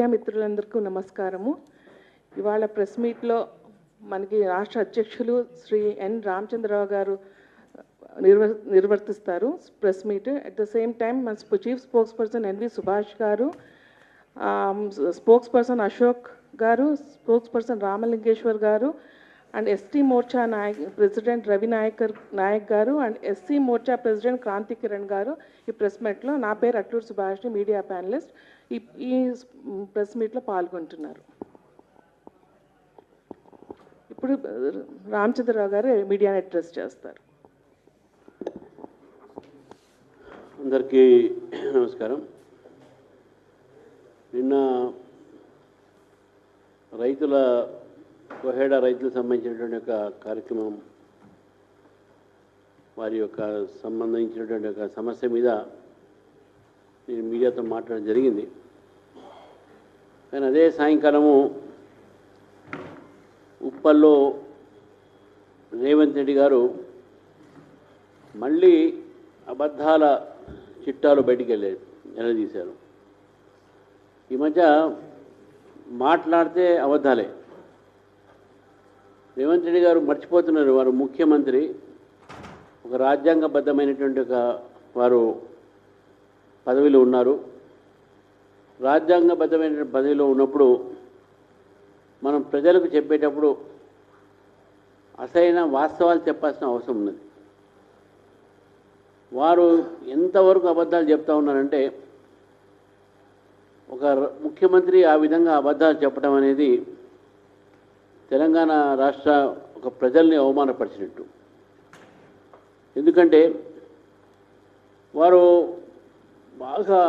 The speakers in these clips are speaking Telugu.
మీడియా మిత్రులందరికీ నమస్కారము. ఇవాళ ప్రెస్ మీట్లో మనకి రాష్ట్ర అధ్యక్షులు శ్రీ ఎన్ రామచంద్రరావు గారు నిర్వర్తిస్తారు press meet. At the same time మన chief spokesperson NV Subhash గారు, స్పోక్స్ పర్సన్ అశోక్ గారు, స్పోక్స్ పర్సన్ రామలింగేశ్వర్ గారు and ST Morcha president Ravi Naik గారు and SC Morcha president Kranthi Kiran గారు ఈ ప్రెస్ మీట్లో, నా పేరు అట్లూరు సుభాష్, మీడియా ప్యానలిస్ట్, ఈ ప్రెస్ మీట్లో పాల్గొంటున్నారు. ఇప్పుడు రామచంద్రరావు గారు మీడియాని అడ్రస్ చేస్తారు. అందరికీ నమస్కారం. నిన్న కోహెడా రైతులకు సంబంధించినటువంటి ఒక కార్యక్రమం, వారి యొక్క సంబంధించినటువంటి ఒక సమస్య మీద నేను మీడియాతో మాట్లాడడం జరిగింది. కానీ అదే సాయంకాలము ఉప్పల్లో రేవంత్ రెడ్డి గారు మళ్ళీ అబద్ధాల చిట్టాలు బయటికి నిలదీశారు. ఈ మధ్య మాట్లాడితే అబద్ధాలే. రేవంత్ రెడ్డి గారు మర్చిపోతున్నారు, వారు ముఖ్యమంత్రి, ఒక రాజ్యాంగబద్ధమైనటువంటి వారు పదవిలో ఉన్నారు. రాజ్యాంగబద్ధమైన పదవిలో ఉన్నప్పుడు మనం ప్రజలకు చెప్పేటప్పుడు అసలైన వాస్తవాలు చెప్పాల్సిన అవసరం ఉన్నది. వారు ఎంతవరకు అబద్ధాలు చెప్తా ఉన్నారంటే, ఒక ముఖ్యమంత్రి ఆ విధంగా అబద్ధాలు చెప్పడం అనేది తెలంగాణ రాష్ట్ర ఒక ప్రజల్ని అవమానపరిచినట్టు. ఎందుకంటే వారు బాగా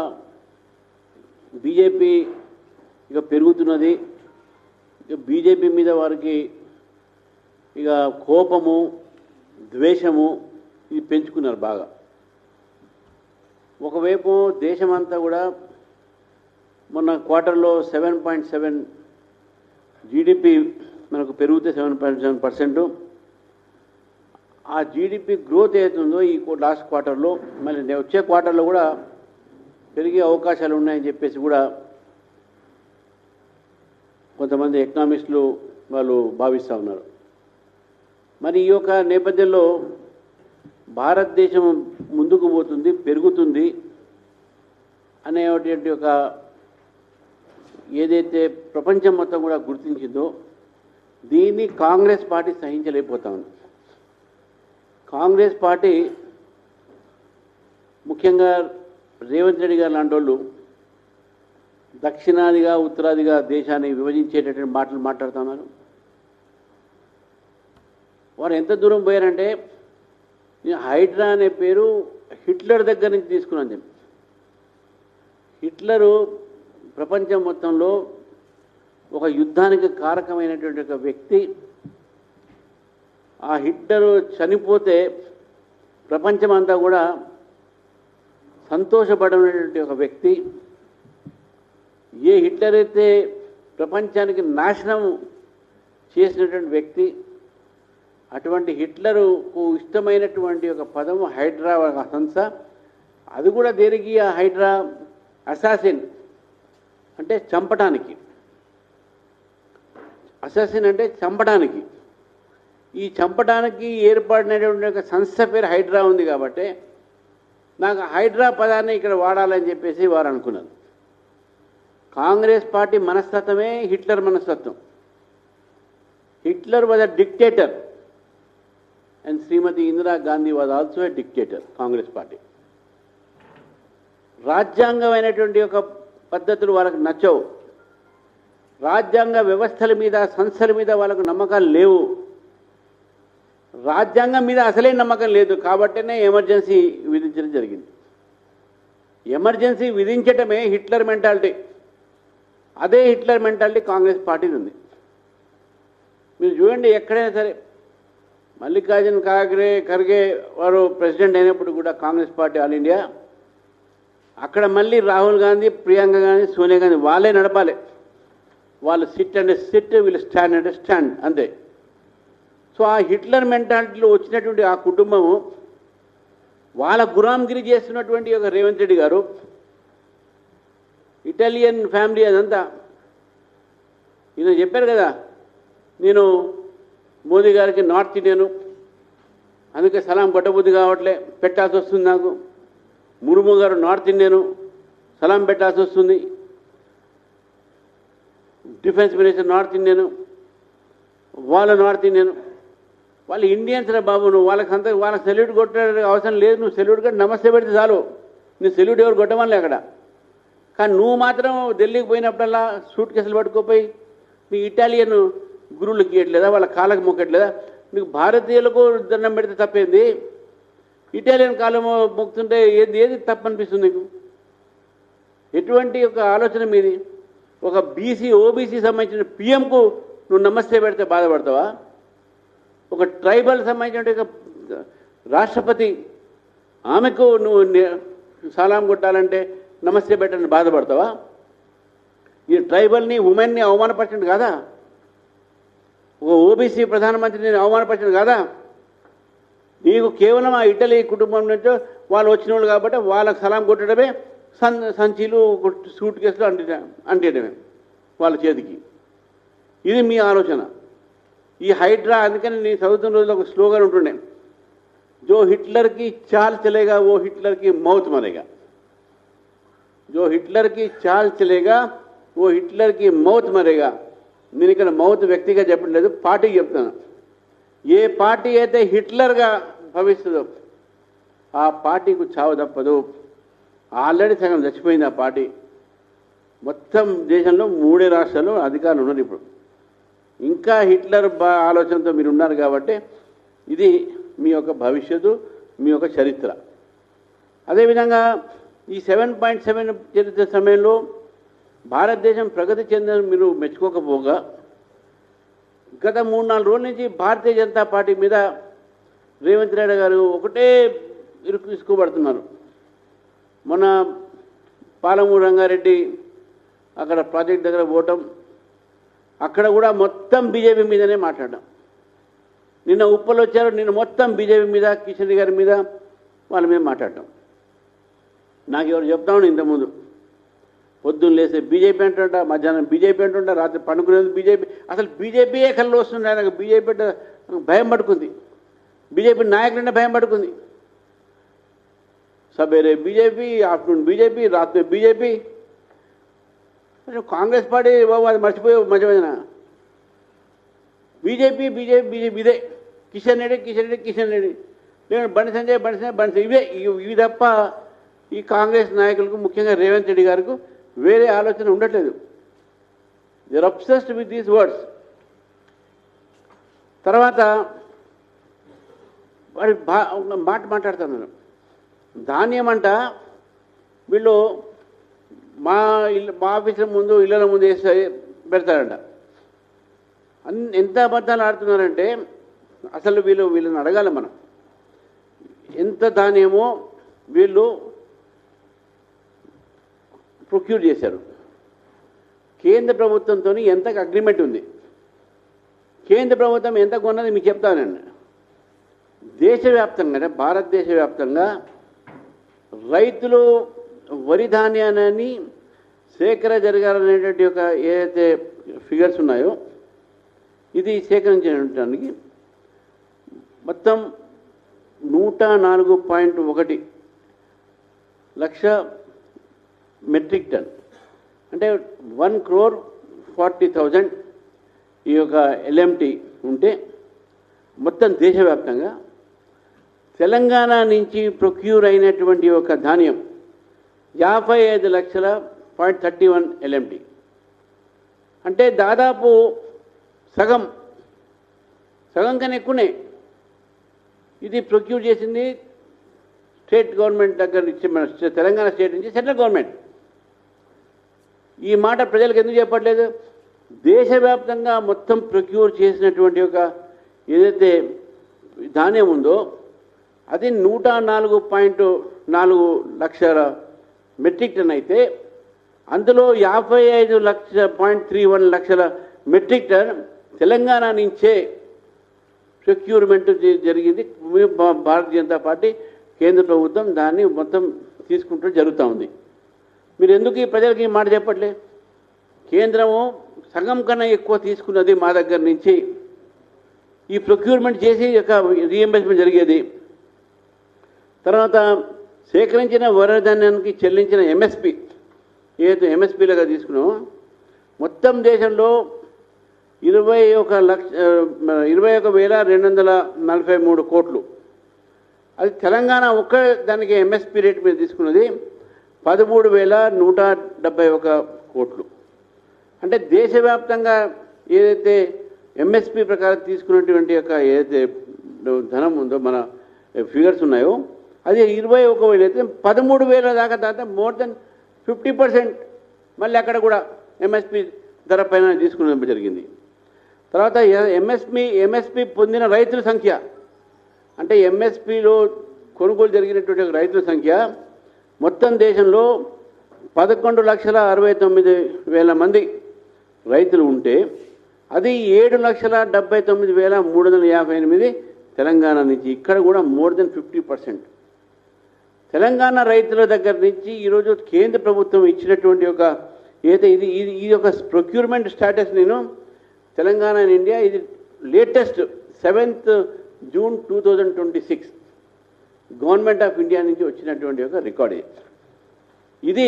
బీజేపీ ఇక పెరుగుతున్నది, ఇక బీజేపీ మీద వారికి ఇక కోపము, ద్వేషము ఇది పెంచుకున్నారు బాగా. ఒకవైపు దేశమంతా కూడా మొన్న క్వార్టర్లో 7.7 జీడిపి మనకు పెరిగితే 7.7%. ఆ జీడిపి గ్రోత్ ఏతుందో ఈ లాస్ట్ క్వార్టర్లో మళ్ళీ వచ్చే క్వార్టర్లో కూడా పెరిగే అవకాశాలు ఉన్నాయని చెప్పేసి కూడా కొంతమంది ఎకనామిస్టులు వాళ్ళు భావిస్తూ ఉన్నారు. మరి ఈ యొక్క నేపథ్యంలో భారతదేశం ముందుకు పోతుంది, పెరుగుతుంది అనేటువంటి ఒక ఏదైతే ప్రపంచం మొత్తం కూడా గుర్తించిందో దీన్ని కాంగ్రెస్ పార్టీ సహించలేకపోతా ఉంది. కాంగ్రెస్ పార్టీ ముఖ్యంగా రేవంత్ రెడ్డి గారు లాంటి వాళ్ళు దక్షిణాదిగా ఉత్తరాదిగా దేశాన్ని విభజించేటటువంటి మాటలు మాట్లాడుతున్నారు. వారు ఎంత దూరం పోయారంటే, హైడ్రా అనే పేరు హిట్లర్ దగ్గర నుంచి తీసుకున్నాను చెప్పి. హిట్లరు ప్రపంచం మొత్తంలో ఒక యుద్ధానికి కారకమైనటువంటి ఒక వ్యక్తి. ఆ హిట్లరు చనిపోతే ప్రపంచమంతా కూడా సంతోషపడినటువంటి ఒక వ్యక్తి. ఏ హిట్లర్ అయితే ప్రపంచానికి నాశనం చేసినటువంటి వ్యక్తి, అటువంటి హిట్లరుకు ఇష్టమైనటువంటి ఒక పదము హైడ్రా సంస్థ. అది కూడా దేనికి? ఆ హైడ్రా అసాసిన్ అంటే చంపడానికి. అసాసిన్ అంటే చంపడానికి. ఈ చంపడానికి ఏర్పడినటువంటి ఒక సంస్థ పేరు హైడ్రా ఉంది కాబట్టి నాకు హైడ్రా పదాన్ని ఇక్కడ వాడాలని చెప్పేసి వారు అనుకున్నారు. కాంగ్రెస్ పార్టీ మనస్తత్వమే హిట్లర్ మనస్తత్వం. Hitler was a dictator and Srimati Indira Gandhi was also a dictator, Congress party. రాజ్యాంగమైనటువంటి ఒక పద్ధతులు వాళ్ళకు నచ్చవు. రాజ్యాంగ వ్యవస్థల మీద, సంస్థల మీద వాళ్ళకు నమ్మకాలు లేవు. రాజ్యాంగం మీద అసలే నమ్మకం లేదు కాబట్టినే ఎమర్జెన్సీ విధించడం జరిగింది. ఎమర్జెన్సీ విధించటమే హిట్లర్ మెంటాలిటీ. అదే హిట్లర్ మెంటాలిటీ కాంగ్రెస్ పార్టీది ఉంది. మీరు చూడండి, ఎక్కడైనా సరే మల్లికార్జున ఖర్గే వారు ప్రెసిడెంట్ అయినప్పుడు కూడా కాంగ్రెస్ పార్టీ ఆల్ ఇండియా, అక్కడ మళ్ళీ రాహుల్ గాంధీ, ప్రియాంక గాంధీ, సోనియా గాంధీ వాళ్ళే నడపాలి. వాళ్ళు సిట్ అండ్ సిట్, వీళ్ళు స్టాండ్ అండ్ స్టాండ్, అంతే. సో ఆ హిట్లర్ మెంటాలిటీలో వచ్చినటువంటి ఆ కుటుంబము వాళ్ళ గులాంగిరి చేస్తున్నటువంటి ఒక రేవంత్ రెడ్డి గారు, ఇటాలియన్ ఫ్యామిలీ అదంతా ఈయన చెప్పారు కదా, నేను మోదీ గారికి నార్త్ ఇండియను, అందుకే సలాం కొట్టబుద్ధి కావట్లే, పెట్టాల్సి వస్తుంది నాకు. ముర్ము గారు నార్త్ ఇండియను, సలాం పెట్టాల్సి వస్తుంది. డిఫెన్స్ మినిస్టర్ నార్త్ ఇండియను, వాళ్ళు నార్త్ ఇండియను. వాళ్ళు ఇండియన్స్ రా బాబు, నువ్వు వాళ్ళకి సెల్యూట్ కొట్టే అవసరం లేదు. నువ్వు సెల్యూట్ కొట్టి నమస్తే పెడితే చాలు. నీ సెల్యూట్ ఎవరు కొట్టమని అక్కడ. కానీ నువ్వు మాత్రం ఢిల్లీకి పోయినప్పుడల్లా సూట్ కేసులు పట్టుకోపోయి నీ ఇటాలియన్ గురువులకి ఇవ్వట్లేదా, వాళ్ళ కాళ్ళకి మొక్కట్లేదా? నీకు భారతీయులకు దండం పెడితే తప్పేంది, ఇటాలియన్ కాలం మొక్కుతుంటే ఏది తప్పనిపిస్తుంది నీకు? ఎటువంటి ఒక ఆలోచన మీది? ఒక ఓబీసీ సంబంధించిన పిఎంకు నువ్వు నమస్తే పెడితే బాధపడతావా? ఒక ట్రైబల్ సంబంధించిన రాష్ట్రపతి ఆమెకు నువ్వు సలాం కొట్టాలంటే నమస్తే పెట్టని బాధపడతావా? ఈ ట్రైబల్ని ఉమెన్ని అవమానపరచండి కాదా? ఒక ఓబీసీ ప్రధానమంత్రిని అవమానపరచండి కాదా? నీకు కేవలం ఆ ఇటలీ కుటుంబం నుంచో వాళ్ళు వచ్చిన వాళ్ళు కాబట్టి వాళ్ళకు సలాం కొట్టడమే, సంచీలు సూట్ కేసులు అంటేయడమే వాళ్ళ చేతికి. ఇది మీ ఆలోచన. ఈ హైడ్రా, అందుకని నేను చదువుతున్న రోజుల్లో ఒక స్లోగన్ ఉంటుండే, జో హిట్లర్కి చాల్ చలేగా ఓ హిట్లర్కి మౌత్ మరేగా. జో హిట్లర్కి చాల్ చలేగా ఓ హిట్లర్కి మౌత్ మరేగా. నేను ఇక్కడ మౌత్ వ్యక్తిగా చెప్పట్లేదు, పార్టీకి చెప్తాను. ఏ పార్టీ అయితే హిట్లర్గా భవిస్తుందో ఆ పార్టీకి చావు తప్పదు. ఆల్రెడీ సగం చచ్చిపోయింది ఆ పార్టీ. మొత్తం దేశంలో 3 రాష్ట్రాల్లో అధికారులు ఉన్నారు ఇప్పుడు. ఇంకా హిట్లర్ ఆలోచనతో మీరు ఉన్నారు కాబట్టి ఇది మీ యొక్క భవిష్యత్తు, మీ యొక్క చరిత్ర. అదేవిధంగా ఈ 7.7 చరిత్ర సమయంలో భారతదేశం ప్రగతి చెందని మీరు మెచ్చుకోకపోగా గత 3-4 రోజుల నుంచి భారతీయ జనతా పార్టీ మీద రేవంత్ రెడ్డి గారు ఒకటే ఇరుక్కుబడుతున్నారు. మొన్న పాలమూరు రంగారెడ్డి అక్కడ ప్రాజెక్ట్ దగ్గర పోవటం, అక్కడ కూడా మొత్తం బీజేపీ మీదనే మాట్లాడడం. నిన్న ఉప్పలు వచ్చారు, నిన్న మొత్తం బీజేపీ మీద, కిషన్ రెడ్డి గారి మీద, వాళ్ళ మీద మాట్లాడటం. నాకు ఎవరు చెప్తా ఉండే ఇంతకుముందు, పొద్దున్న లేస్తే బీజేపీ అంటుంటా, మధ్యాహ్నం బీజేపీ అంటుంటా, రాత్రి పండుకునేది బీజేపీ. అసలు బీజేపీయే కళ్ళు వస్తుంది. ఆయనకు బీజేపీ భయం పడుకుంది, బీజేపీ నాయకులంటే భయం పడుకుంది. సవేరే బీజేపీ, ఆఫ్టర్నూన్ బీజేపీ, రాత్రి బీజేపీ. కాంగ్రెస్ పార్టీ బాబు అది మర్చిపోయే మధ్యమైన బీజేపీ బీజేపీ బీజేపీ ఇదే. కిషన్ రెడ్డి లేదు, బండి సంజయ్ ఇవి తప్ప ఈ కాంగ్రెస్ నాయకులకు, ముఖ్యంగా రేవంత్ రెడ్డి గారికి వేరే ఆలోచన ఉండట్లేదు. They are obsessed with these words. తర్వాత వాడి మాట్లాడుతున్నారు, ధాన్యం అంట వీళ్ళు మా ఆఫీసుల ముందు, ఇళ్ళ ముందు వేసి పెడతారంట. ఎంత అబద్ధాలు ఆడుతున్నారంటే అసలు వీళ్ళని అడగాలి మనం. ఎంత ధాన్యమో వీళ్ళు ప్రొక్యూర్ చేశారు. కేంద్ర ప్రభుత్వంతో ఎంత అగ్రిమెంట్ ఉంది, కేంద్ర ప్రభుత్వం ఎంత కొన్నది మీకు చెప్తానండి. దేశవ్యాప్తంగా, భారతదేశ వ్యాప్తంగా రైతులు వరి ధాన్యాన్ని సేకరణ జరగాలనేటువంటి ఒక ఏదైతే ఫిగర్స్ ఉన్నాయో, ఇది సేకరించడానికి మొత్తం 104.1 లక్ష మెట్రిక్ టన్, అంటే 1,40,000 ఈ యొక్క LMT ఉంటే, మొత్తం దేశవ్యాప్తంగా తెలంగాణ నుంచి ప్రొక్యూర్ అయినటువంటి ఒక ధాన్యం 55,31 LMT, అంటే దాదాపు సగం కన్నా ఎక్కువనే. ఇది ప్రొక్యూర్ చేసింది స్టేట్ గవర్నమెంట్ దగ్గర నుంచి, మన తెలంగాణ స్టేట్ నుంచి సెంట్రల్ గవర్నమెంట్. ఈ మాట ప్రజలకు ఎందుకు చెప్పట్లేదు? దేశవ్యాప్తంగా మొత్తం ప్రొక్యూర్ చేసినటువంటి ఒక ఏదైతే ధాన్యం ఉందో అది 104.4 లక్షల మెట్రిక్ టన్ అయితే, అందులో 55.31 లక్షల మెట్రిక్ టన్ తెలంగాణ నుంచే ప్రొక్యూర్మెంట్ జరిగింది. భారతీయ జనతా పార్టీ, కేంద్ర ప్రభుత్వం దాన్ని మొత్తం తీసుకుంటూ జరుగుతూ ఉంది. మీరు ఎందుకు ఈ ప్రజలకి ఈ మాట చెప్పట్లే? కేంద్రము సగం కన్నా ఎక్కువ తీసుకున్నది మా దగ్గర నుంచి. ఈ ప్రొక్యూర్మెంట్ చేసి ఒక రీఎంబర్స్మెంట్ జరిగేది. తర్వాత సేకరించిన వరధాన్యానికి చెల్లించిన ఎంఎస్పి ఏదైతే ఎంఎస్పీలుగా తీసుకున్నామో మొత్తం దేశంలో 21,243 కోట్లు. అది తెలంగాణ ఒక్క దానికి ఎంఎస్పి రేట్ మీద తీసుకున్నది 13,171 కోట్లు. అంటే దేశవ్యాప్తంగా ఏదైతే ఎంఎస్పి ప్రకారం తీసుకున్నటువంటి యొక్క ఏదైతే ధనం ఉందో మన ఫిగర్స్ ఉన్నాయో అది 21,000 అయితే 13,000 దాకా మోర్ దెన్ 50% మళ్ళీ అక్కడ కూడా ఎంఎస్పి ధర పైన తీసుకునే జరిగింది. తర్వాత ఎంఎస్పి పొందిన రైతుల సంఖ్య అంటే ఎంఎస్పిలో కొనుగోలు జరిగినటువంటి రైతుల సంఖ్య మొత్తం దేశంలో 11,69,000 మంది రైతులు ఉంటే అది 7,79,358 తెలంగాణ నుంచి. ఇక్కడ కూడా మోర్ దెన్ 50%. తెలంగాణ రైతుల దగ్గర నుంచి ఈరోజు కేంద్ర ప్రభుత్వం ఇచ్చినటువంటి ఒక ఏదైతే ఇది ఒక ప్రొక్యూర్మెంట్ స్టాటస్ నేను తెలంగాణ ఇన్ ఇండియా ఇది latest 7th June 2026 government of India నుంచి వచ్చినటువంటి ఒక రికార్డ్. ఇది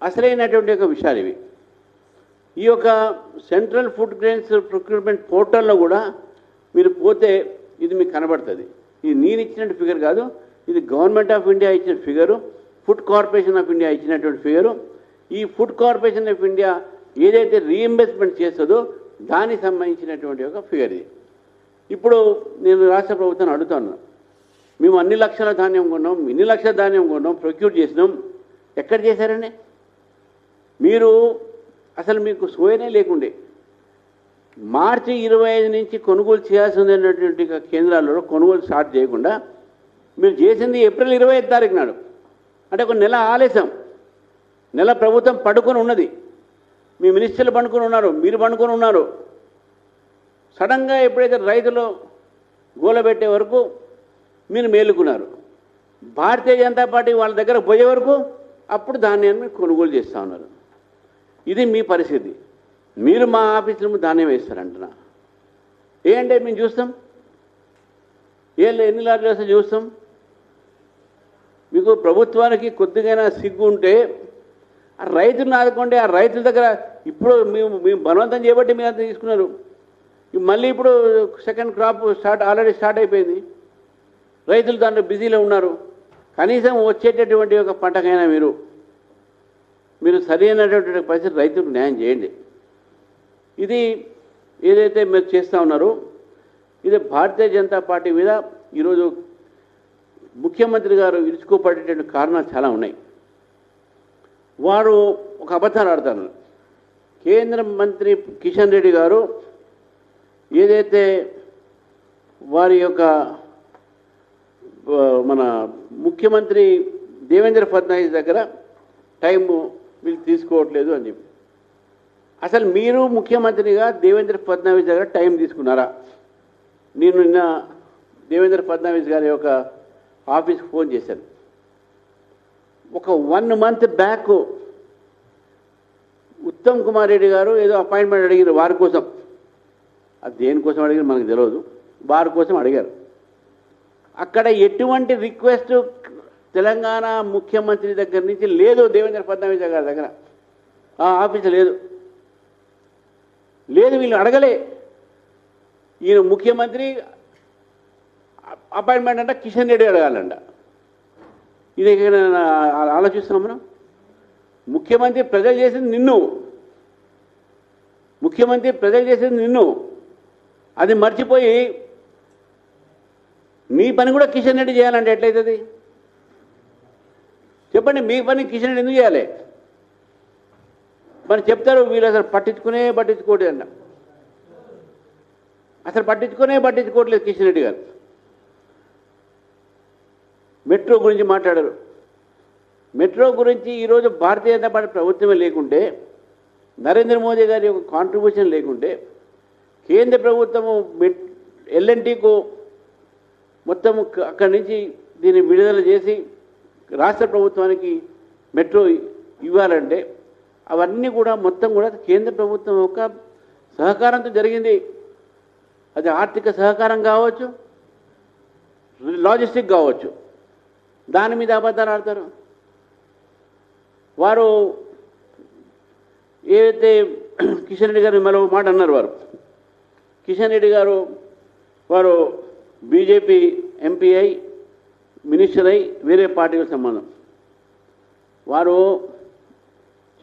అసలైనటువంటి ఒక విషయాలు ఇవి. ఈ యొక్క సెంట్రల్ ఫుడ్ గ్రెయిన్స్ ప్రొక్యూర్మెంట్ పోర్టల్లో కూడా మీరు పోతే ఇది మీకు కనబడుతుంది. ఇది నేను ఇచ్చినట్టు ఫిగర్ కాదు, ఇది గవర్నమెంట్ ఆఫ్ ఇండియా ఇచ్చిన figure, food corporation of India ఇచ్చినటువంటి ఫిగరు. ఈ ఫుడ్ కార్పొరేషన్ ఆఫ్ ఇండియా ఏదైతే రీఎంబర్స్మెంట్ చేస్తుందో దానికి సంబంధించినటువంటి ఒక ఫిగర్ ఇది. ఇప్పుడు నేను రాష్ట్ర ప్రభుత్వాన్ని అడుగుతాను, మేము అన్ని లక్షల ధాన్యం కొన్నాం, ఇన్ని లక్షల ధాన్యం కొన్నాం, ప్రొక్యూర్ చేసినాం, ఎక్కడ చేశారండి మీరు? అసలు మీకు సోయనే లేకుండే మార్చి 25 నుంచి కొనుగోలు చేయాల్సినటువంటి కేంద్రాలలో కొనుగోలు స్టార్ట్ చేయకుండా మీరు చేసింది ఏప్రిల్ 25 తారీఖు నాడు. అంటే ఒక నెల ఆలస్యం. నెల ప్రభుత్వం పడుకొని ఉన్నది, మీ మినిస్టర్లు పండుకొని ఉన్నారు, మీరు పండుకొని ఉన్నారు. సడన్గా ఎప్పుడైతే రైతులు గోలబెట్టే వరకు మీరు మేలుకున్నారు. భారతీయ జనతా పార్టీ వాళ్ళ దగ్గర పోయే వరకు అప్పుడు ధాన్యాన్ని కొనుగోలు చేస్తూ ఉన్నారు. ఇది మీ పరిస్థితి. మీరు మా ఆఫీసులో ధాన్యం వేస్తారంటున్నా ఏంటంటే మేము చూస్తాం, ఎన్ని లారీలు వస్తే చూస్తాం. మీకు ప్రభుత్వానికి కొద్దిగా సిగ్గు ఉంటే ఆ రైతులను ఆదుకోండి. ఆ రైతుల దగ్గర ఇప్పుడు మేము బలవంతం చేయబట్టి మీరు అంతా తీసుకున్నారు. మళ్ళీ ఇప్పుడు సెకండ్ క్రాప్ ఆల్రెడీ స్టార్ట్ అయిపోయింది. రైతులు దాంట్లో బిజీలో ఉన్నారు. కనీసం వచ్చేటటువంటి ఒక పంటకైనా మీరు సరైనటువంటి పరిస్థితి రైతులకు న్యాయం చేయండి. ఇది ఏదైతే మీరు చేస్తూ ఉన్నారో ఇది భారతీయ జనతా పార్టీ మీద ఈరోజు ముఖ్యమంత్రి గారు ఇరుచుకోపడేటువంటి కారణాలు చాలా ఉన్నాయి. వారు ఒక అబద్ధాలు ఆడతారు. కేంద్ర మంత్రి కిషన్ రెడ్డి గారు ఏదైతే వారి యొక్క మన ముఖ్యమంత్రి దేవేంద్ర ఫడ్నవీస్ దగ్గర టైము వీళ్ళు తీసుకోవట్లేదు అని చెప్పి, అసలు మీరు ముఖ్యమంత్రిగా దేవేంద్ర ఫడ్నవీస్ దగ్గర టైం తీసుకున్నారా? నేను నిన్న దేవేంద్ర ఫడ్నవీస్ గారి యొక్క ఆఫీస్కి ఫోన్ చేశాను. ఒక 1 month బ్యాక్ ఉత్తమ్ కుమార్ రెడ్డి గారు ఏదో అపాయింట్మెంట్ అడిగారు వారి కోసం. అది దేనికోసం అడిగారు మనకు తెలియదు, వారి కోసం అడిగారు. అక్కడ ఎటువంటి రిక్వెస్ట్ తెలంగాణ ముఖ్యమంత్రి దగ్గర నుంచి లేదు. దేవేంద్ర ఫడ్నవీస్ గారి దగ్గర ఆ ఆఫీసు లేదు. వీళ్ళు అడగలే. ఈయన ముఖ్యమంత్రి అపాయింట్మెంట్ అంట కిషన్ రెడ్డి అడగాలంట. ఇది ఆలోచిస్తున్నాం మనం. ముఖ్యమంత్రి ప్రజలు చేసింది నిన్ను, అది మర్చిపోయి మీ పని కూడా కిషన్ రెడ్డి చేయాలంటే ఎట్లయితుంది చెప్పండి? మీ పని కిషన్ రెడ్డి ఎందుకు చేయాలి? మరి చెప్తారు వీళ్ళు అసలు పట్టించుకోవట్లేదు అంట. అసలు పట్టించుకోవట్లేదు కిషన్ రెడ్డి గారు. మెట్రో గురించి మాట్లాడారు. మెట్రో గురించి ఈరోజు భారతీయ జనతా పార్టీ ప్రభుత్వమే లేకుంటే, నరేంద్ర మోదీ గారి యొక్క కాంట్రిబ్యూషన్ లేకుంటే, కేంద్ర ప్రభుత్వము ఎల్ఎన్టీకు మొత్తం అక్కడి నుంచి దీన్ని విడుదల చేసి రాష్ట్ర ప్రభుత్వానికి మెట్రో ఇవ్వాలంటే అవన్నీ కూడా మొత్తం కూడా కేంద్ర ప్రభుత్వం యొక్క సహకారంతో జరిగింది. అది ఆర్థిక సహకారం కావచ్చు, లాజిస్టిక్ కావచ్చు. దాని మీద అబద్ధాలు ఆడతారు. వారు ఏదైతే కిషన్ రెడ్డి గారు మరో మాట అన్నారు, కిషన్ రెడ్డి గారు వారు బీజేపీ ఎంపీ అయి మినిస్టర్ అయి వేరే పార్టీకి సంబంధం. వారు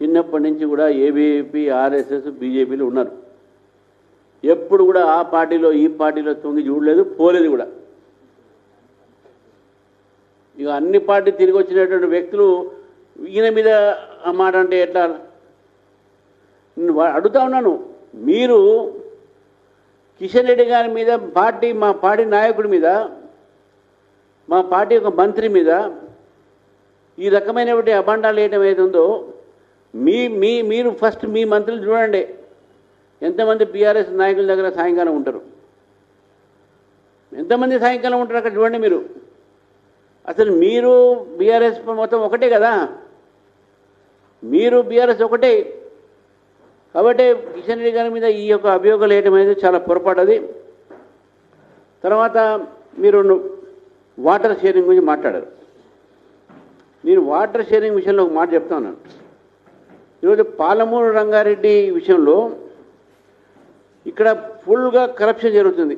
చిన్నప్పటి నుంచి కూడా ఏబీపీ, ఆర్ఎస్ఎస్, బీజేపీలో ఉన్నారు. ఎప్పుడు కూడా ఆ పార్టీలో ఈ పార్టీలో తొంగి చూడలేదు, పోలేదు కూడా. ఇక అన్ని పార్టీ తిరిగి వచ్చినటువంటి వ్యక్తులు ఈయన మీద ఆ మాట అంటే ఎట్లా? అడుగుతా ఉన్నాను, మీరు కిషన్ రెడ్డి గారి మీద మా పార్టీ నాయకుడి మీద, మా పార్టీ యొక్క మంత్రి మీద ఈ రకమైనటువంటి అభండాలు వేయటం ఏదుందో మీరు ఫస్ట్ మీ మంత్రులు చూడండి, ఎంతమంది బీఆర్ఎస్ నాయకుల దగ్గర సాయంకాలం ఉంటారు, ఎంతమంది సాయంకాలం ఉంటారు అక్కడ చూడండి మీరు. అసలు మీరు బీఆర్ఎస్ మొత్తం ఒకటే కదా, మీరు బీఆర్ఎస్ ఒకటే. కాబట్టి కిషన్ రెడ్డి గారి మీద ఈ యొక్క అభియోగాలు వేయడం అనేది చాలా పొరపాటు. అది తర్వాత మీరు వాటర్ షేరింగ్ గురించి మాట్లాడారు. నేను వాటర్ షేరింగ్ విషయంలో ఒక మాట చెప్తా ఉన్నాను. ఈరోజు పాలమూరు రంగారెడ్డి విషయంలో ఇక్కడ ఫుల్గా కరప్షన్ జరుగుతుంది.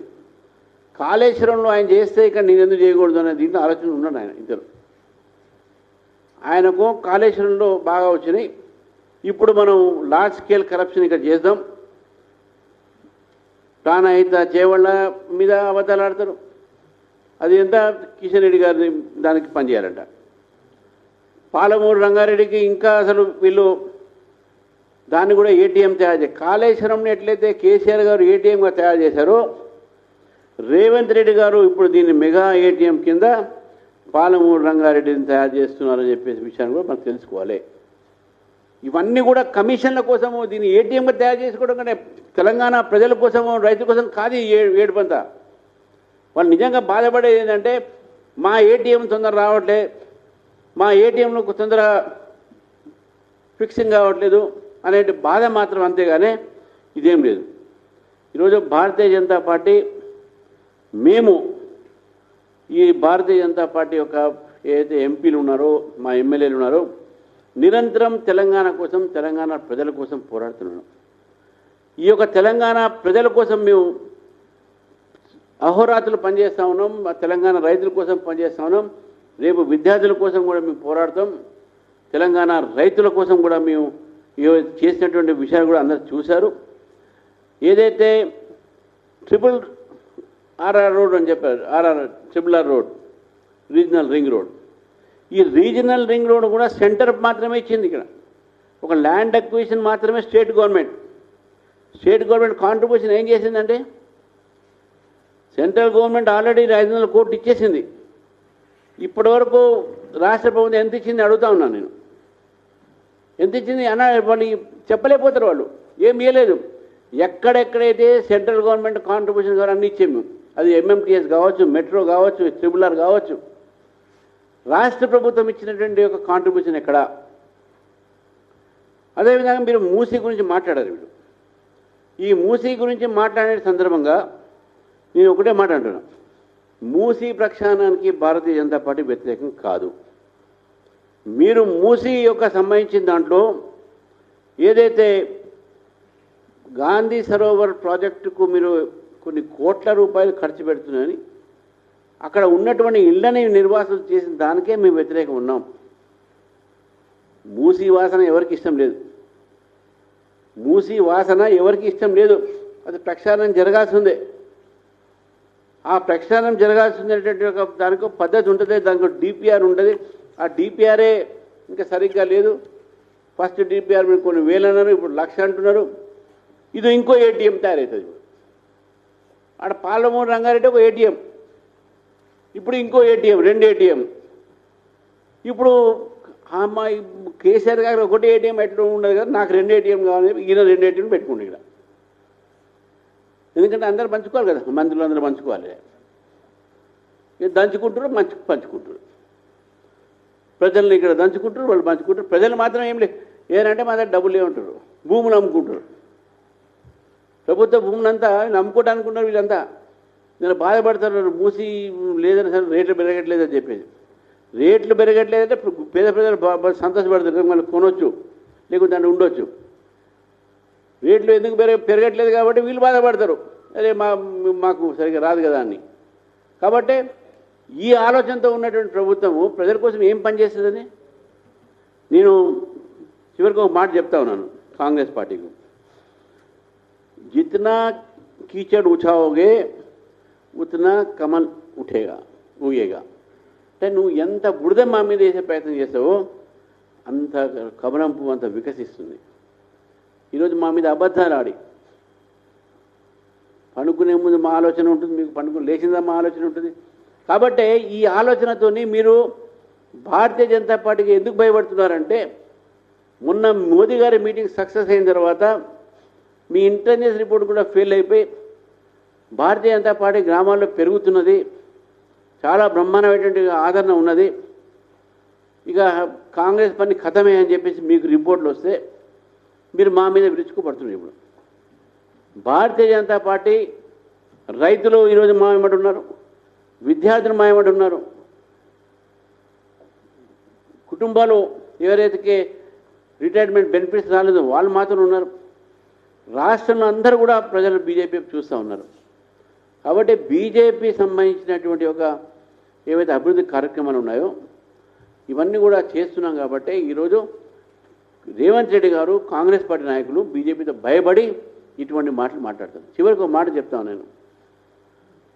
కాళేశ్వరంలో ఆయన చేస్తే ఇక్కడ నేను ఎందుకు చేయకూడదు అనే దీంట్లో ఆలోచన ఉన్నాడు ఆయన. ఇద్దరు ఆయనకు కాళేశ్వరంలో బాగా వచ్చినాయి, ఇప్పుడు మనం లార్జ్ స్కేల్ కరప్షన్ ఇక్కడ చేద్దాం. ప్రాణహిత చేవళ్ళ మీద అబద్ధాలు ఆడతారు. అది ఎంత కిషన్ రెడ్డి గారిని దానికి పనిచేయాలంట. పాలమూరు రంగారెడ్డికి ఇంకా అసలు వీళ్ళు దాన్ని కూడా ఏటీఎం తయారు చేయాలి. కాళేశ్వరంని ఎట్లయితే కేసీఆర్ గారు ఏటీఎంగా తయారు చేశారో, రేవంత్ రెడ్డి గారు ఇప్పుడు దీన్ని మెగా ఏటీఎం కింద పాలమూరు రంగారెడ్డిని తయారు చేస్తున్నారని చెప్పేసి విషయాన్ని కూడా మనం తెలుసుకోవాలి. ఇవన్నీ కూడా కమిషన్ల కోసము దీన్ని ఏటీఎంగా తయారు చేసుకోవడం కంటే తెలంగాణ ప్రజల కోసము, రైతుల కోసం కాదు ఈ ఏడుపంతా. వాళ్ళు నిజంగా బాధపడేది ఏంటంటే మా ఏటీఎం తొందర రావట్లే, మా ఏటీఎంలో తొందర ఫిక్సింగ్ కావట్లేదు అనే బాధ మాత్రం, అంతేగానే ఇదేం లేదు. ఈరోజు భారతీయ జనతా పార్టీ, మేము ఈ భారతీయ జనతా పార్టీ యొక్క ఏదైతే ఎంపీలు ఉన్నారో, మా ఎమ్మెల్యేలు ఉన్నారో, నిరంతరం తెలంగాణ కోసం, తెలంగాణ ప్రజల కోసం పోరాడుతున్నాను. ఈ యొక్క తెలంగాణ ప్రజల కోసం మేము అహోరాత్రులు పనిచేస్తూ ఉన్నాం. తెలంగాణ రైతుల కోసం పనిచేస్తూ ఉన్నాం. రేపు విద్యార్థుల కోసం కూడా మేము పోరాడతాం. తెలంగాణ రైతుల కోసం కూడా మేము చేసినటువంటి విషయాలు కూడా అందరూ చూశారు. ఏదైతే RR రోడ్ అని చెప్పారు, RR road, regional ring road. ఈ రీజనల్ రింగ్ రోడ్ కూడా సెంటర్ మాత్రమే ఇచ్చింది. ఇక్కడ ఒక ల్యాండ్ అక్విజిషన్ మాత్రమే స్టేట్ గవర్నమెంట్ కాంట్రిబ్యూషన్ ఏం చేసిందంటే, central government already regional court ఇచ్చేసింది. ఇప్పటి వరకు రాష్ట్ర ప్రభుత్వం ఎంత ఇచ్చింది అడుగుతా ఉన్నాను నేను. ఎంత ఇచ్చింది అన్న వాళ్ళు చెప్పలేకపోతారు, వాళ్ళు ఏం ఇవ్వలేదు. ఎక్కడెక్కడైతే సెంట్రల్ గవర్నమెంట్ కాంట్రిబ్యూషన్ ద్వారా అన్నీ ఇచ్చాము, అది MMTS కావచ్చు, మెట్రో కావచ్చు, RRR కావచ్చు, రాష్ట్ర ప్రభుత్వం ఇచ్చినటువంటి ఒక కాంట్రిబ్యూషన్ ఎక్కడ? అదేవిధంగా మీరు మూసీ గురించి మాట్లాడారు. వీళ్ళు ఈ మూసీ గురించి మాట్లాడే సందర్భంగా నేను ఒకటే మాట అంటున్నాను, మూసీ ప్రక్షాళనానికి భారతీయ జనతా పార్టీ వ్యతిరేకం కాదు. మీరు మూసీ యొక్క సంబంధించిన దాంట్లో ఏదైతే గాంధీ సరోవర్ ప్రాజెక్టుకు మీరు కొన్ని కోట్ల రూపాయలు ఖర్చు పెడుతున్నారని, అక్కడ ఉన్నటువంటి ఇళ్లని నిర్వాసం చేసిన దానికే మేము వ్యతిరేకం ఉన్నాం. మూసీ వాసన ఎవరికి ఇష్టం లేదు, మూసీ వాసన ఎవరికి ఇష్టం లేదు. అది ప్రక్షాళన జరగాల్సిందే. ఆ ప్రక్షాళన జరగాల్సినటువంటి ఒక దానికి పద్ధతి ఉంటుంది, దానికి DPR ఉంటుంది. ఆ DPRఏ ఇంకా సరిగ్గా లేదు. ఫస్ట్ DPR మీరు కొన్ని వేలు అన్నారు, ఇప్పుడు 1,00,000 అంటున్నారు. ఇది ఇంకో ATM తయారవుతుంది. ఆడ పాలమూరు రంగారెడ్డి ఒక ATM, ఇప్పుడు ఇంకో ATM, 2 ATM. ఇప్పుడు మా కేసీఆర్ గారు ఒకటి ATM ఎట్లా ఉండదు కదా, నాకు 2 ATM కావాలి, ఈయన 2 ATM పెట్టుకోండి ఇక్కడ. ఎందుకంటే అందరూ పంచుకోవాలి కదా, మంత్రులు అందరూ పంచుకోవాలి. దంచుకుంటారు, పంచుకుంటారు. ప్రజల్ని ఇక్కడ దంచుకుంటారు, వాళ్ళు పంచుకుంటారు. ప్రజలు మాత్రం ఏం లేదు, ఏదంటే మా దగ్గర డబ్బులు ఏమంటారు, భూములు అమ్ముకుంటారు. ప్రభుత్వ భూములంతా అమ్ముకోవడానికి ఉన్నారు వీళ్ళంతా. నేను బాధపడతారు, మూసి లేదని సరే రేట్లు పెరగట్లేదని చెప్పేసి. రేట్లు పెరగట్లేదంటే పేద ప్రజలు సంతోషపడతారు, మళ్ళీ కొనవచ్చు, లేకుంటే దాన్ని ఉండొచ్చు. రేట్లు ఎందుకు పెరగట్లేదు కాబట్టి వీళ్ళు బాధపడతారు, అదే మాకు సరిగ్గా రాదు కదా అని. కాబట్టి ఈ ఆలోచనతో ఉన్నటువంటి ప్రభుత్వము ప్రజల కోసం ఏం పనిచేస్తుందని నేను చివరికి ఒక మాట చెప్తా ఉన్నాను కాంగ్రెస్ పార్టీకి. జితనా కీచడ్ ఉఛావోగే ఉతనా కమల్ ఊగేగా. అంటే నువ్వు ఎంత బురద మా మీద వేసే ప్రయత్నం చేస్తావో అంత కమలంపు అంత వికసిస్తుంది. ఈరోజు మా మీద అబద్ధాలు ఆడి పండుకునే ముందు మా ఆలోచన ఉంటుంది, మీకు పండుకుని లేచిందా మా ఆలోచన ఉంటుంది. కాబట్టి ఈ ఆలోచనతో మీరు భారతీయ జనతా పార్టీకి ఎందుకు భయపడుతున్నారంటే, మొన్న మోదీ గారి మీటింగ్ సక్సెస్ అయిన తర్వాత మీ ఇంటెలిజెన్స్ రిపోర్ట్ కూడా ఫెయిల్ అయిపోయి భారతీయ జనతా పార్టీ గ్రామాల్లో పెరుగుతున్నది, చాలా బ్రహ్మాండమైనటువంటి ఆదరణ ఉన్నది, ఇక కాంగ్రెస్ పని ఖతమే అని చెప్పేసి మీకు రిపోర్ట్లు వస్తే మీరు మా మీద విరుచుకుపడుతున్నారు. ఇప్పుడు భారతీయ జనతా పార్టీ రైతులు ఈరోజు మా వెంబడి ఉన్నారు, విద్యార్థులు మా వెంబడి ఉన్నారు, కుటుంబాలు ఎవరైతే రిటైర్మెంట్ బెనిఫిట్స్ రాలేదో వాళ్ళు మాత్రం ఉన్నారు. రాష్ట్రంలో అందరూ కూడా ప్రజలు బీజేపీ చూస్తూ ఉన్నారు. కాబట్టి బీజేపీ సంబంధించినటువంటి ఒక ఏవైతే అభివృద్ధి కార్యక్రమాలు ఉన్నాయో ఇవన్నీ కూడా చేస్తున్నాం. కాబట్టి ఈరోజు రేవంత్ రెడ్డి గారు కాంగ్రెస్ పార్టీ నాయకులు బీజేపీతో భయపడి ఇటువంటి మాటలు మాట్లాడతారు. చివరికి ఒక మాట చెప్తాను నేను,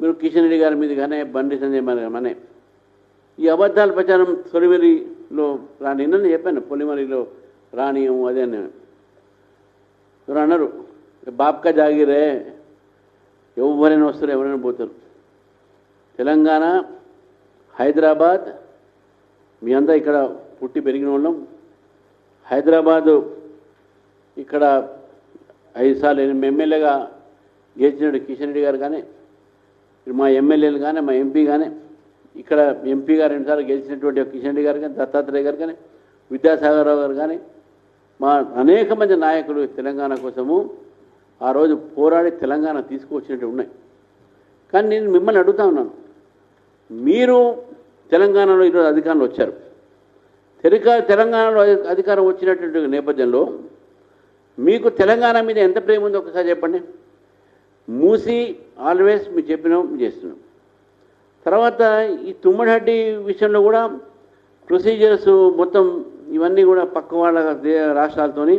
మీరు కిషన్ రెడ్డి గారి మీద కానీ బండి సంజయ్ మనే ఈ అబద్ధాల ప్రచారం తొలిమరిలో రాని నిన్న చెప్పాను, పొలిమరిలో రానియము అదే అని ఎవరు అన్నారు, బాబ్కా జాగిరే ఎవరైనా వస్తారు ఎవరైనా పోతారు. తెలంగాణ హైదరాబాద్ మీ అంతా ఇక్కడ పుట్టి పెరిగిన వాళ్ళం. హైదరాబాదు ఇక్కడ 5 సార్లు ఎమ్మెల్యేగా గెలిచినట్టు కిషన్ రెడ్డి గారు కానీ, మా ఎమ్మెల్యేలు కానీ, మా ఎంపీ కానీ, ఇక్కడ ఎంపీగా 2 సార్లు గెలిచినటువంటి కిషన్ రెడ్డి గారు కానీ, దత్తాత్రేయ గారు కానీ, విద్యాసాగరరావు గారు కానీ, మా అనేక మంది నాయకులు తెలంగాణ కోసము ఆ రోజు పోరాడి తెలంగాణ తీసుకువచ్చినట్టు ఉన్నాయి. కానీ నేను మిమ్మల్ని అడుగుతా ఉన్నాను, మీరు తెలంగాణలో ఈరోజు అధికారంలో వచ్చారు. తెలంగాణలో అధికారం వచ్చినటువంటి నేపథ్యంలో మీకు తెలంగాణ మీద ఎంత ప్రేమ ఉందో ఒకసారి చెప్పండి. మూసి ఆల్వేస్ మీరు చెప్పినాం చేస్తున్నాం. తర్వాత ఈ తుమ్మడిహట్టి విషయంలో కూడా ప్రొసీజర్స్ మొత్తం ఇవన్నీ కూడా పక్క వాళ్ళ రాష్ట్రాలతోని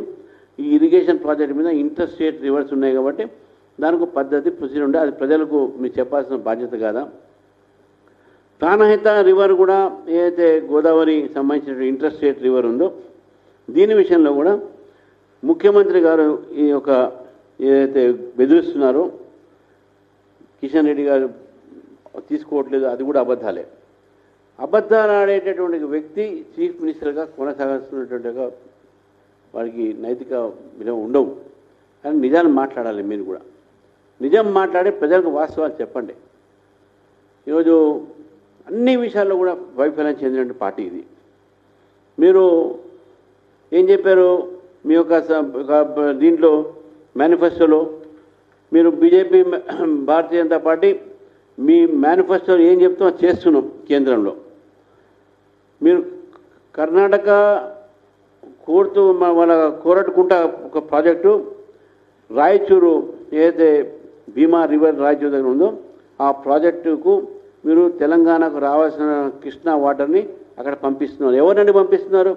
ఈ ఇరిగేషన్ ప్రాజెక్ట్ మీద ఇంటర్ స్టేట్ రివర్స్ ఉన్నాయి కాబట్టి దానికి పద్ధతి ప్రొసీజర్ ఉండే, అది ప్రజలకు మీరు చెప్పాల్సిన బాధ్యత కాదా? ప్రాణహిత రివర్ కూడా ఏదైతే గోదావరి సంబంధించిన ఇంటర్ స్టేట్ రివర్ ఉందో దీని విషయంలో కూడా ముఖ్యమంత్రి గారు ఈ యొక్క ఏదైతే బెదిరిస్తున్నారో కిషన్ రెడ్డి గారు తీసుకోవట్లేదు, అది కూడా అబద్ధాలే. అబద్ధాలు ఆడేటటువంటి వ్యక్తి చీఫ్ మినిస్టర్గా కొనసాగుతున్నట్టుగా వారికి నైతిక విలువ ఉండవు. కానీ నిజాన్ని మాట్లాడాలి. మీరు కూడా నిజం మాట్లాడి ప్రజలకు వాస్తవాలు చెప్పండి. ఈరోజు అన్ని విషయాల్లో కూడా వైఫల్యం చెందినటువంటి పార్టీ ఇది. మీరు ఏం చెప్పారు మీ యొక్క దీంట్లో మేనిఫెస్టోలో, మీరు బీజేపీ భారతీయ జనతా పార్టీ మీ మేనిఫెస్టోలో ఏం చెప్తామో చేస్తున్నాం కేంద్రంలో. మీరు కర్ణాటక కోరుతూ వాళ్ళ కోరటుకుంట ఒక ప్రాజెక్టు, రాయచూరు ఏదైతే భీమా రివర్ రాయచూరు దగ్గర ఉందో ఆ ప్రాజెక్టుకు మీరు తెలంగాణకు రావాల్సిన కృష్ణా వాటర్ని అక్కడ పంపిస్తున్నారు. ఎవరినండి పంపిస్తున్నారు?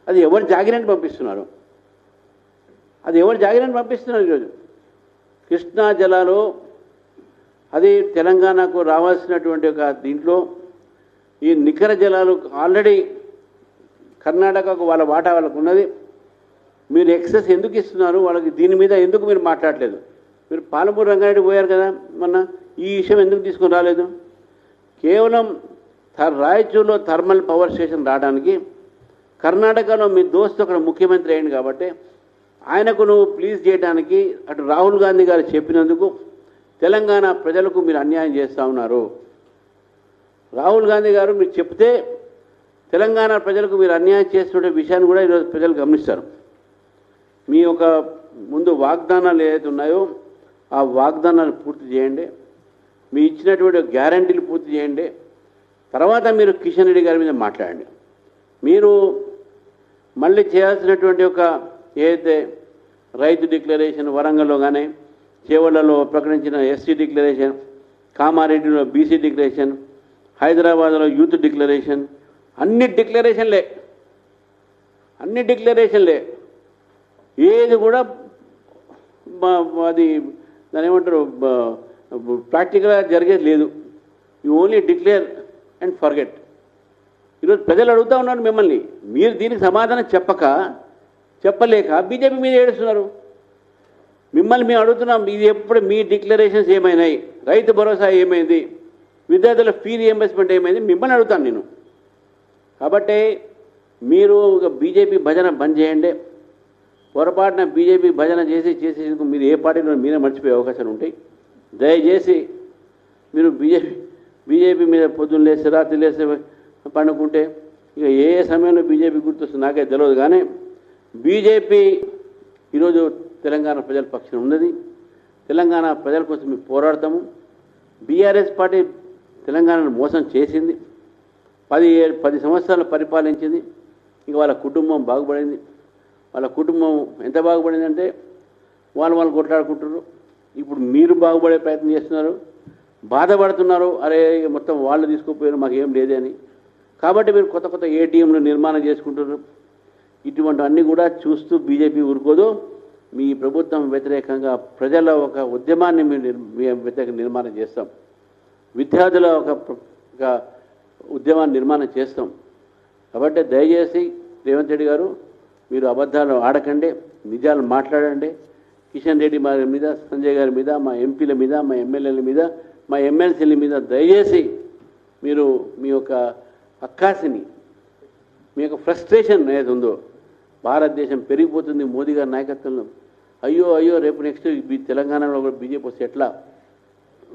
అది ఎవరి జాగిరండి పంపిస్తున్నారు? అది ఎవరి జాగిరండి పంపిస్తున్నారు? ఈరోజు కృష్ణా జలాలు అది తెలంగాణకు రావాల్సినటువంటి ఒక దీంట్లో ఈ నికర జలాలు ఆల్రెడీ కర్ణాటకకు వాళ్ళ వాటా వాళ్ళకు ఉన్నది. మీరు ఎక్సెస్ ఎందుకు ఇస్తున్నారు వాళ్ళకి? దీని మీద ఎందుకు మీరు మాట్లాడలేదు? మీరు పాలమూరు రంగారెడ్డి పోయారు కదా మొన్న, ఈ విషయం ఎందుకు తీసుకొని రాలేదు? కేవలం రాయచూరులో థర్మల్ పవర్ స్టేషన్ రావడానికి కర్ణాటకలో మీ దోస్తు అక్కడ ముఖ్యమంత్రి అయింది కాబట్టి ఆయనకు నువ్వు ప్లీజ్ చేయడానికి అటు రాహుల్ గాంధీ గారు చెప్పినందుకు తెలంగాణ ప్రజలకు మీరు అన్యాయం చేస్తూ ఉన్నారు. రాహుల్ గాంధీ గారు మీరు చెప్తే తెలంగాణ ప్రజలకు మీరు అన్యాయం చేస్తున్న విషయాన్ని కూడా ఈరోజు ప్రజలు గమనిస్తారు. మీ యొక్క ముందు వాగ్దానాలు ఏదైతే ఉన్నాయో ఆ వాగ్దానాలు పూర్తి చేయండి. మీ ఇచ్చినటువంటి గ్యారంటీలు పూర్తి చేయండి. తర్వాత మీరు కిషన్ రెడ్డి గారి మీద మాట్లాడండి. మీరు మళ్ళీ చేయాల్సినటువంటి ఒక ఏదైతే రైతు డిక్లరేషన్ వరంగల్లో కానీ చేవళ్లలో ప్రకటించిన ఎస్సీ డిక్లరేషన్, కామారెడ్డిలో బీసీ డిక్లరేషన్, హైదరాబాద్లో యూత్ డిక్లరేషన్, అన్ని డిక్లరేషన్లే ఏది కూడా అది దాని ఏమంటారు ప్రాక్టికల్గా జరిగేది లేదు. You only declare and forget. ఈరోజు ప్రజలు అడుగుతూ ఉన్నారు మిమ్మల్ని, మీరు దీనికి సమాధానం చెప్పలేక బీజేపీ మీద ఏడుస్తున్నారు. మిమ్మల్ని మేము అడుగుతున్నాం, ఇది ఎప్పుడు మీ డిక్లరేషన్స్ ఏమైనాయి, రైతు భరోసా ఏమైంది, విద్యార్థుల ఫీ రియంబర్స్మెంట్ ఏమైంది, మిమ్మల్ని అడుగుతాను నేను. కాబట్టి మీరు బీజేపీ భజన బంద్ చేయండి. పొరపాటున బీజేపీ భజన చేసేందుకు మీరు ఏ పార్టీలో మీరే మర్చిపోయే అవకాశాలు ఉంటాయి. దయచేసి మీరు బీజేపీ మీద పొద్దున్న లేస్తే రాత్రి లేస్తే పండుకుంటే ఇక ఏ సమయంలో బీజేపీ గుర్తొస్తుంది నాకే తెలియదు. కానీ బీజేపీ ఈరోజు తెలంగాణ ప్రజల పక్షాన ఉన్నది. తెలంగాణ ప్రజల కోసం మేము పోరాడతాము. బీఆర్ఎస్ పార్టీ తెలంగాణను మోసం చేసింది. 10 సంవత్సరాలు పరిపాలించింది. ఇక వాళ్ళ కుటుంబం బాగుపడింది. వాళ్ళ కుటుంబం ఎంత బాగుపడిందంటే వాళ్ళు కొట్లాడుకుంటున్నారు. ఇప్పుడు మీరు బాగుపడే ప్రయత్నం చేస్తున్నారు, బాధపడుతున్నారు. అరే మొత్తం వాళ్ళు తీసుకుపోయారు, మాకేం లేదే అని. కాబట్టి మీరు కొత్త ఏటీఎంలు నిర్మాణం చేసుకుంటున్నారు. ఇటువంటి అన్నీ కూడా చూస్తూ బీజేపీ ఊరుకోదు. మీ ప్రభుత్వం వ్యతిరేకంగా ప్రజల ఒక ఉద్యమాన్ని మేము వ్యతిరేకంగా నిర్మాణం చేస్తాం. విద్యార్థుల ఒక ఉద్యమాన్ని నిర్మాణం చేస్తాం. కాబట్టి దయచేసి రేవంత్ రెడ్డి గారు మీరు అబద్ధాలు ఆడకండి, నిజాలు మాట్లాడండి. కిషన్ రెడ్డి గారి మీద, సంజయ్ గారి మీద, మా ఎంపీల మీద, మా ఎమ్మెల్యేల మీద, మా ఎమ్మెల్సీల మీద దయచేసి మీరు మీ యొక్క అక్కాసిని, మీ యొక్క ఫ్రస్ట్రేషన్ ఏది ఉందో, భారతదేశం పెరిగిపోతుంది మోదీ గారి నాయకత్వంలో, అయ్యో రేపు నెక్స్ట్ తెలంగాణలో బీజేపీ వస్తే ఎట్లా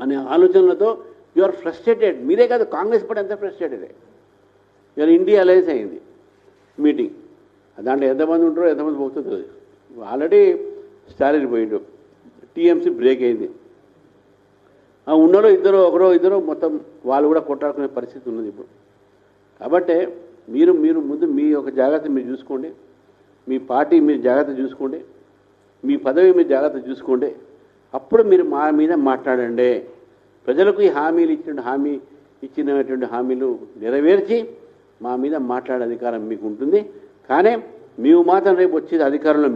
అనే ఆలోచనలతో యు ఆర్ ఫ్రస్ట్రేటెడ్. మీరే కాదు, కాంగ్రెస్ పార్టీ అంతా ఫ్రస్ట్రేటెడ్. ఇవాళ ఇండియా అలయన్స్ అయింది మీటింగ్. దాంట్లో ఎంతమంది ఉంటారో ఎంతమంది పోతుందో ఆల్రెడీ స్టాలిన్ పోయిండు, టీఎంసీ బ్రేక్ అయింది. ఉన్నలో ఒకరో మొత్తం వాళ్ళు కూడా కొట్టాడుకునే పరిస్థితి ఉన్నది ఇప్పుడు. కాబట్టి మీరు ముందు మీ యొక్క జాగ్రత్త మీరు చూసుకోండి, మీ పార్టీ మీరు జాగ్రత్త చూసుకోండి, మీ పదవి మీరు జాగ్రత్త చూసుకోండి. అప్పుడు మీరు మా మీద మాట్లాడండి. ప్రజలకు ఈ హామీ ఇచ్చినటువంటి హామీలు నెరవేర్చి మా మీద మాట్లాడే అధికారం మీకు ఉంటుంది. కానీ మేము మాత్రం రేపు వచ్చేది అధికారంలో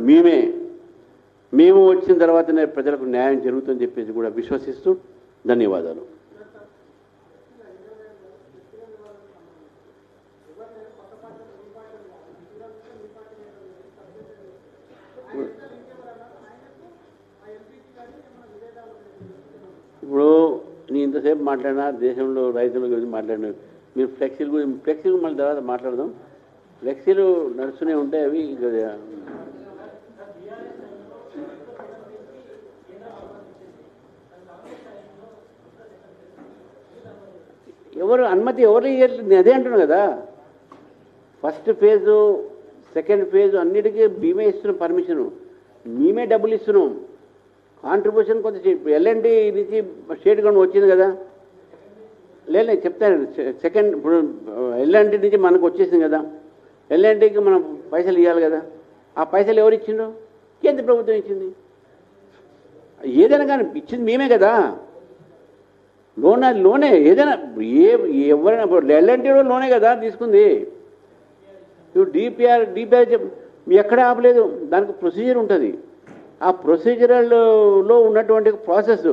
మేము వచ్చిన తర్వాతనే ప్రజలకు న్యాయం జరుగుతుందని చెప్పేసి కూడా విశ్వసిస్తూ ధన్యవాదాలు. ఇప్పుడు నేను ఇంతసేపు మాట్లాడినా దేశంలో రైతుల గురించి మాట్లాడినా, మీరు ఫ్లెక్సీలు మళ్ళీ తర్వాత మాట్లాడదాం. ఫ్లెక్సీలు నడుస్తూనే ఉంటాయి. అవి అనుమతి ఎవరు ఇవ్వట్లేదు, అదే అంటున్నాను కదా. ఫస్ట్ ఫేజు, సెకండ్ ఫేజు అన్నిటికీ మేమే ఇస్తున్నాం పర్మిషను, మేమే డబ్బులు ఇస్తున్నాం. కాంట్రిబ్యూషన్ కొంత ఎల్ఎన్టీ నుంచి స్టేట్ గవర్నమెంట్ వచ్చింది కదా. లేదు చెప్తాను, సెకండ్ ఇప్పుడు ఎల్ఎన్టీ నుంచి మనకు వచ్చేసింది కదా. ఎల్ఎన్టీకి మనం పైసలు ఇవ్వాలి కదా. ఆ పైసలు ఎవరు ఇచ్చిండ్రు? కేంద్ర ప్రభుత్వం ఇచ్చింది. ఏదైనా కానీ ఇచ్చింది మేమే కదా. లోనే ఏదైనా ఎవరైనా ఎల్ఎన్టీలో లోనే కదా తీసుకుంది. ఇప్పుడు డిపిఆర్ మీ ఎక్కడ ఆపలేదు, దానికి ప్రొసీజర్ ఉంటుంది. ఆ ప్రొసీజరల్లో ఉన్నటువంటి ప్రాసెస్,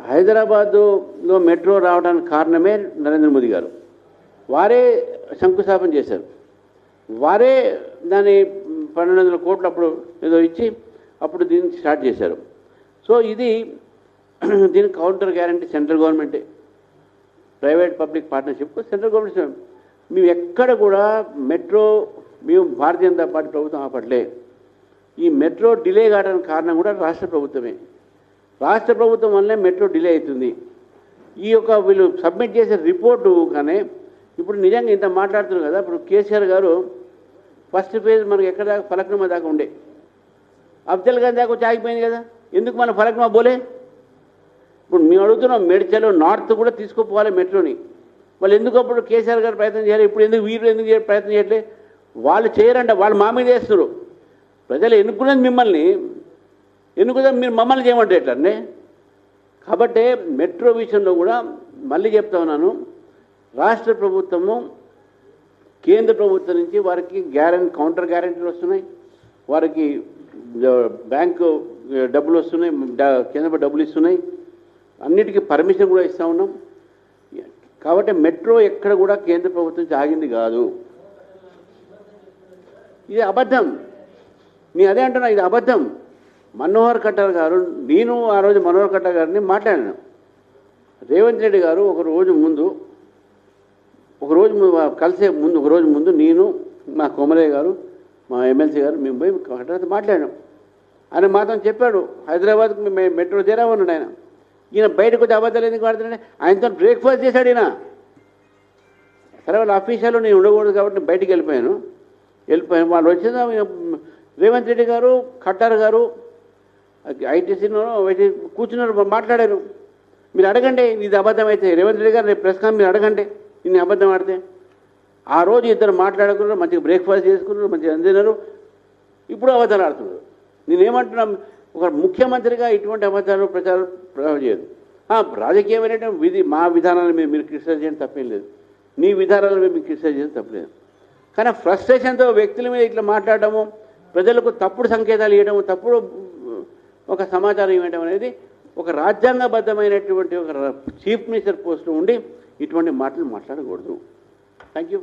హైదరాబాదులో మెట్రో రావడానికి కారణమే నరేంద్ర మోదీ గారు. వారే శంకుస్థాపన చేశారు. వారే దాన్ని 1200 కోట్లు అప్పుడు ఏదో ఇచ్చి అప్పుడు దీన్ని స్టార్ట్ చేశారు. సో దీనికి కౌంటర్ గ్యారంటీ సెంట్రల్ గవర్నమెంటే. Private public partnership central government. మేము ఎక్కడ కూడా మెట్రో మేము భారతీయ జనతా పార్టీ ప్రభుత్వం ఆపట్లే. ఈ మెట్రో డిలే కావడానికి కారణం కూడా రాష్ట్ర ప్రభుత్వమే. రాష్ట్ర ప్రభుత్వం వల్లే మెట్రో డిలే అవుతుంది. ఈ యొక్క వీళ్ళు సబ్మిట్ చేసే రిపోర్టు కానీ ఇప్పుడు నిజంగా ఇంత మాట్లాడుతున్నారు కదా. ఇప్పుడు కేసీఆర్ గారు ఫస్ట్ ఫేజ్ మనకు ఎక్కడ దాకా ఫలక్నుమా దాకా ఉండే, అఫ్జల్ గంజ్ దాకా వచ్చి ఆగిపోయింది కదా, ఎందుకు మన ఫలక్మా బోలే? ఇప్పుడు మేము అడుగుతున్నాం, మేడ్చల్ నార్త్ కూడా తీసుకుపోవాలి మెట్రోని. వాళ్ళు ఎందుకు అప్పుడు కేసీఆర్ గారు ప్రయత్నం చేయాలి, ఇప్పుడు ఎందుకు వీరు ఎందుకు ప్రయత్నం చేయట్లే? వాళ్ళు చేయరంట, వాళ్ళు మా మీద వేస్తున్నారు. ప్రజలు ఎన్నుకున్నది మిమ్మల్ని, ఎన్నుకున్నది మీరు మమ్మల్ని చేయమంటే ఎట్లండి? కాబట్టి మెట్రో విషయంలో కూడా మళ్ళీ చెప్తా ఉన్నాను, రాష్ట్ర ప్రభుత్వము కేంద్ర ప్రభుత్వం నుంచి వారికి కౌంటర్ గ్యారెంటీలు వస్తున్నాయి, వారికి బ్యాంకు డబ్బులు వస్తున్నాయి, కేంద్ర డబ్బులు ఇస్తున్నాయి, అన్నిటికీ పర్మిషన్ కూడా ఇస్తూ ఉన్నాం. కాబట్టి మెట్రో ఎక్కడ కూడా కేంద్ర ప్రభుత్వం ఆగింది కాదు. ఇది అబద్ధం. నేను అదే అంటున్నా, ఇది అబద్ధం. మనోహర్ ఖట్టర్ గారు, నేను ఆ రోజు మనోహర్ ఖట్టర్ గారిని మాట్లాడాను. రేవంత్ రెడ్డి గారు ఒక రోజు ముందు కలిసే ముందు ఒక రోజు ముందు నేను, మా కొమరయ్య గారు, మా ఎమ్మెల్సీ గారు మేము పోయి ఖట్టర్తో మాట్లాడాం. ఆయన మాత్రం చెప్పాడు, హైదరాబాద్కి మెట్రో చేరామన్నాడు ఆయన. ఈయన బయటకు వచ్చి అబద్ధాలు ఎందుకు వాడుతున్నాడు? ఆయనతో బ్రేక్ఫాస్ట్ చేశాడు ఈయన. సరే వాళ్ళ ఆఫీషియల్లో నేను ఉండకూడదు కాబట్టి నేను బయటికి వెళ్ళిపోయాను. వాళ్ళు వచ్చిన రేవంత్ రెడ్డి గారు, ఖట్టర్ గారు ఐటీసీలో కూర్చున్నారు, మాట్లాడారు. మీరు అడగండి, ఇది అబద్ధం అయితే. రేవంత్ రెడ్డి గారు రేపు ప్రెస్ కాన్ మీరు అడగండి, ఇన్ని అబద్ధం ఆడితే. ఆ రోజు ఇద్దరు మాట్లాడుకున్నారు, మంచిగా బ్రేక్ఫాస్ట్ చేసుకున్నారు, మంచిగా అందినారు. ఇప్పుడు అబద్ధాలు ఆడుతున్నారు. నేనేమంటున్నా, ఒక ముఖ్యమంత్రిగా ఇటువంటి అబద్ధాలు ప్రచారం చేయదు. రాజకీయమైన మా విధానాలను మీరు క్రిటిసైజ్ చేయడం తప్పేం లేదు, నీ విధానాలను మీరు క్రిటిసైజ్ చేయడం తప్పలేదు. కానీ ఫ్రస్ట్రేషన్తో వ్యక్తుల మీద ఇట్లా మాట్లాడటము, ప్రజలకు తప్పుడు సంకేతాలు ఇవ్వడం, తప్పుడు ఒక సమాచారం ఇవ్వడం అనేది ఒక రాజ్యాంగబద్ధమైనటువంటి ఒక చీఫ్ మినిస్టర్ పోస్టులో ఉండి ఇటువంటి మాటలు మాట్లాడకూడదు. Thank you.